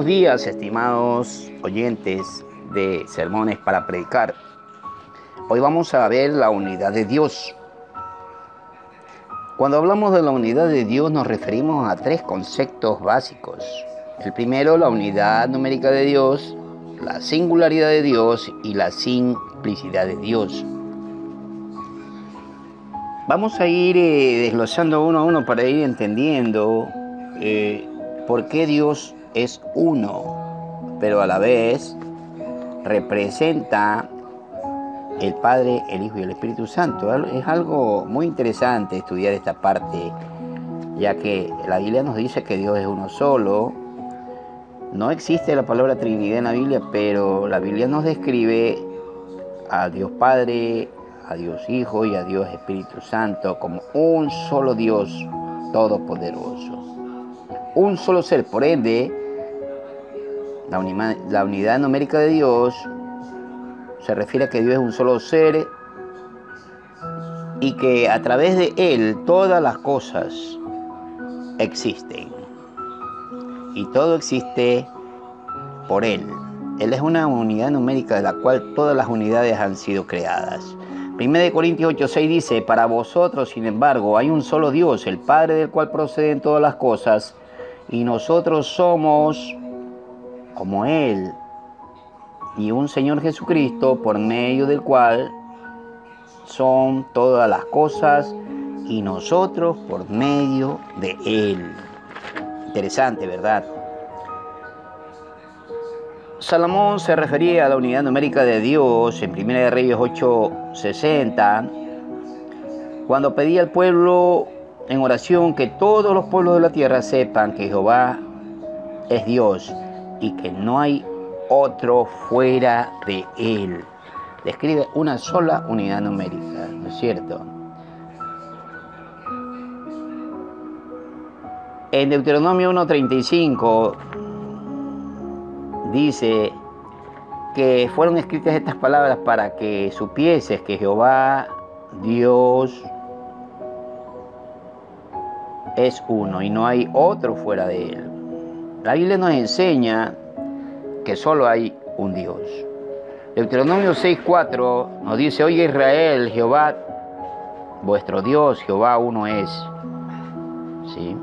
días, estimados oyentes de Sermones para Predicar. Hoy vamos a ver la unidad de Dios. Cuando hablamos de la unidad de Dios nos referimos a tres conceptos básicos. El primero, la unidad numérica de Dios, la singularidad de Dios y la simplicidad de Dios. Vamos a ir desglosando uno a uno para ir entendiendo por qué Dios es uno, pero a la vez representa el Padre, el Hijo y el Espíritu Santo. Es algo muy interesante estudiar esta parte, ya que la Biblia nos dice que Dios es uno solo. No existe la palabra Trinidad en la Biblia, pero la Biblia nos describe a Dios Padre, a Dios Hijo y a Dios Espíritu Santo como un solo Dios todopoderoso. Un solo ser, por ende, la unidad numérica de Dios se refiere a que Dios es un solo ser y que a través de Él todas las cosas existen. Y todo existe por Él. Él es una unidad numérica de la cual todas las unidades han sido creadas. 1 Corintios 8:6 dice: para vosotros, sin embargo, hay un solo Dios, el Padre del cual proceden todas las cosas, y nosotros somos como Él, y un Señor Jesucristo, por medio del cual son todas las cosas, y nosotros por medio de Él. Interesante, ¿verdad? Salomón se refería a la unidad numérica de Dios en 1 Reyes 8:60, cuando pedía al pueblo en oración que todos los pueblos de la tierra sepan que Jehová es Dios y que no hay otro fuera de Él. Describe una sola unidad numérica, ¿no es cierto? En Deuteronomio 1:35 dice que fueron escritas estas palabras para que supieses que Jehová Dios es uno y no hay otro fuera de Él. La Biblia nos enseña que solo hay un Dios. Deuteronomio 6:4 nos dice: oye Israel, Jehová vuestro Dios, Jehová uno es. ¿Sí?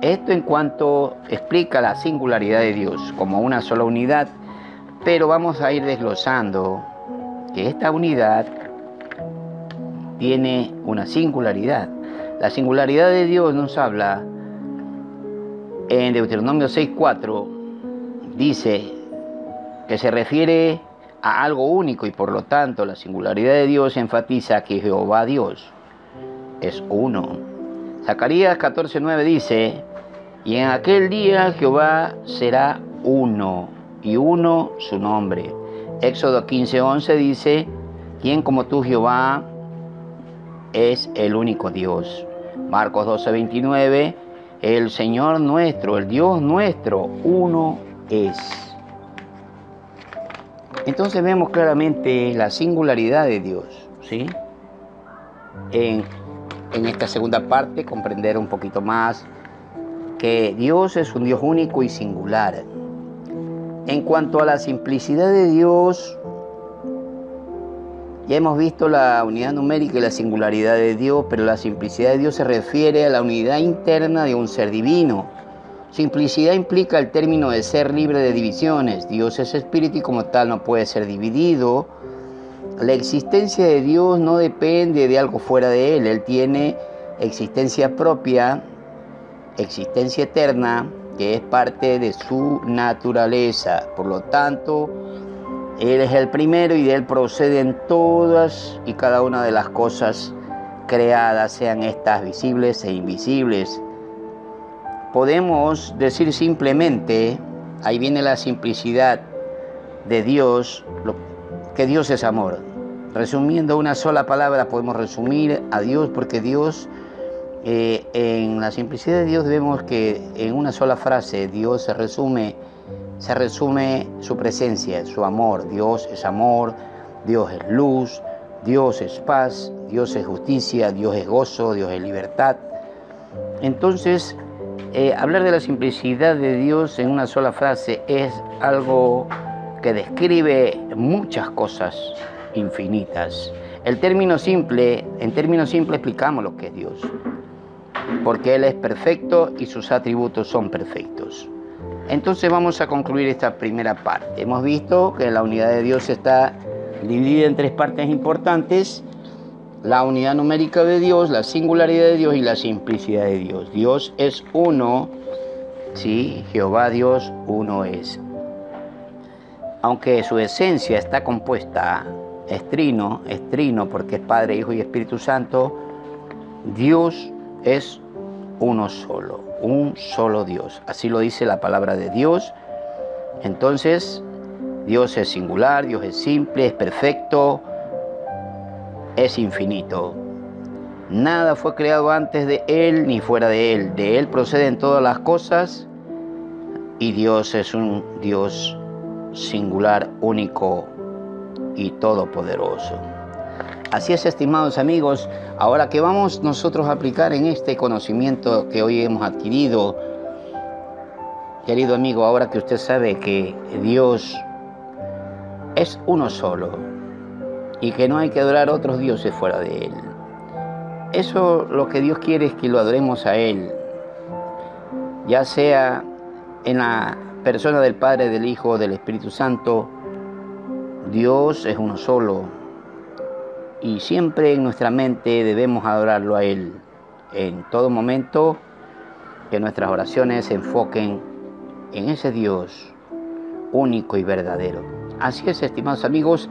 Esto en cuanto explica la singularidad de Dios como una sola unidad, pero vamos a ir desglosando que esta unidad tiene una singularidad. La singularidad de Dios nos habla en Deuteronomio 6:4, dice que se refiere a algo único y por lo tanto la singularidad de Dios enfatiza que Jehová Dios es uno. Zacarías 14:9 dice: y en aquel día Jehová será uno, y uno su nombre. Éxodo 15:11 dice: ¿quién como tú, Jehová, es el único Dios? Marcos 12:29, el Señor nuestro, el Dios nuestro, uno es. Entonces vemos claramente la singularidad de Dios, ¿sí? En esta segunda parte comprender un poquito más que Dios es un Dios único y singular. En cuanto a la simplicidad de Dios, ya hemos visto la unidad numérica y la singularidad de Dios, pero la simplicidad de Dios se refiere a la unidad interna de un ser divino. Simplicidad implica el término de ser libre de divisiones. Dios es espíritu y como tal no puede ser dividido. La existencia de Dios no depende de algo fuera de Él. Él tiene existencia propia, existencia eterna, que es parte de su naturaleza. Por lo tanto, Él es el primero y de Él proceden todas y cada una de las cosas creadas, sean estas visibles e invisibles. Podemos decir simplemente, ahí viene la simplicidad de Dios, que Dios es amor. Resumiendo una sola palabra podemos resumir a Dios, porque Dios, en la simplicidad de Dios vemos que en una sola frase Dios se resume su presencia, su amor. Dios es amor, Dios es luz, Dios es paz, Dios es justicia, Dios es gozo, Dios es libertad. Entonces, hablar de la simplicidad de Dios en una sola frase es algo que describe muchas cosas infinitas. En términos simples explicamos lo que es Dios, porque Él es perfecto y sus atributos son perfectos. Entonces vamos a concluir esta primera parte. Hemos visto que la unidad de Dios está dividida en tres partes importantes: la unidad numérica de Dios, la singularidad de Dios y la simplicidad de Dios. Dios es uno, sí, Jehová Dios uno es. Aunque su esencia está compuesta, es trino, porque es Padre, Hijo y Espíritu Santo, Dios es uno solo, un solo Dios. Así lo dice la palabra de Dios. Entonces, Dios es singular, Dios es simple, es perfecto, es infinito. Nada fue creado antes de Él ni fuera de Él. De Él proceden todas las cosas y Dios es un Dios singular, único y todopoderoso. Así es, estimados amigos, ahora que vamos nosotros a aplicar en este conocimiento que hoy hemos adquirido, querido amigo, ahora que usted sabe que Dios es uno solo y que no hay que adorar a otros dioses fuera de Él. Eso lo que Dios quiere es que lo adoremos a Él, ya sea en la persona del Padre, del Hijo, del Espíritu Santo. Dios es uno solo y siempre en nuestra mente debemos adorarlo a Él. En todo momento que nuestras oraciones se enfoquen en ese Dios único y verdadero. Así es, estimados amigos,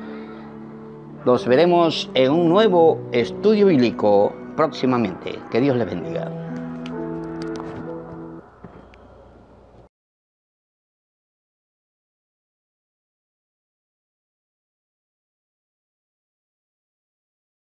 nos veremos en un nuevo estudio bíblico próximamente. Que Dios les bendiga.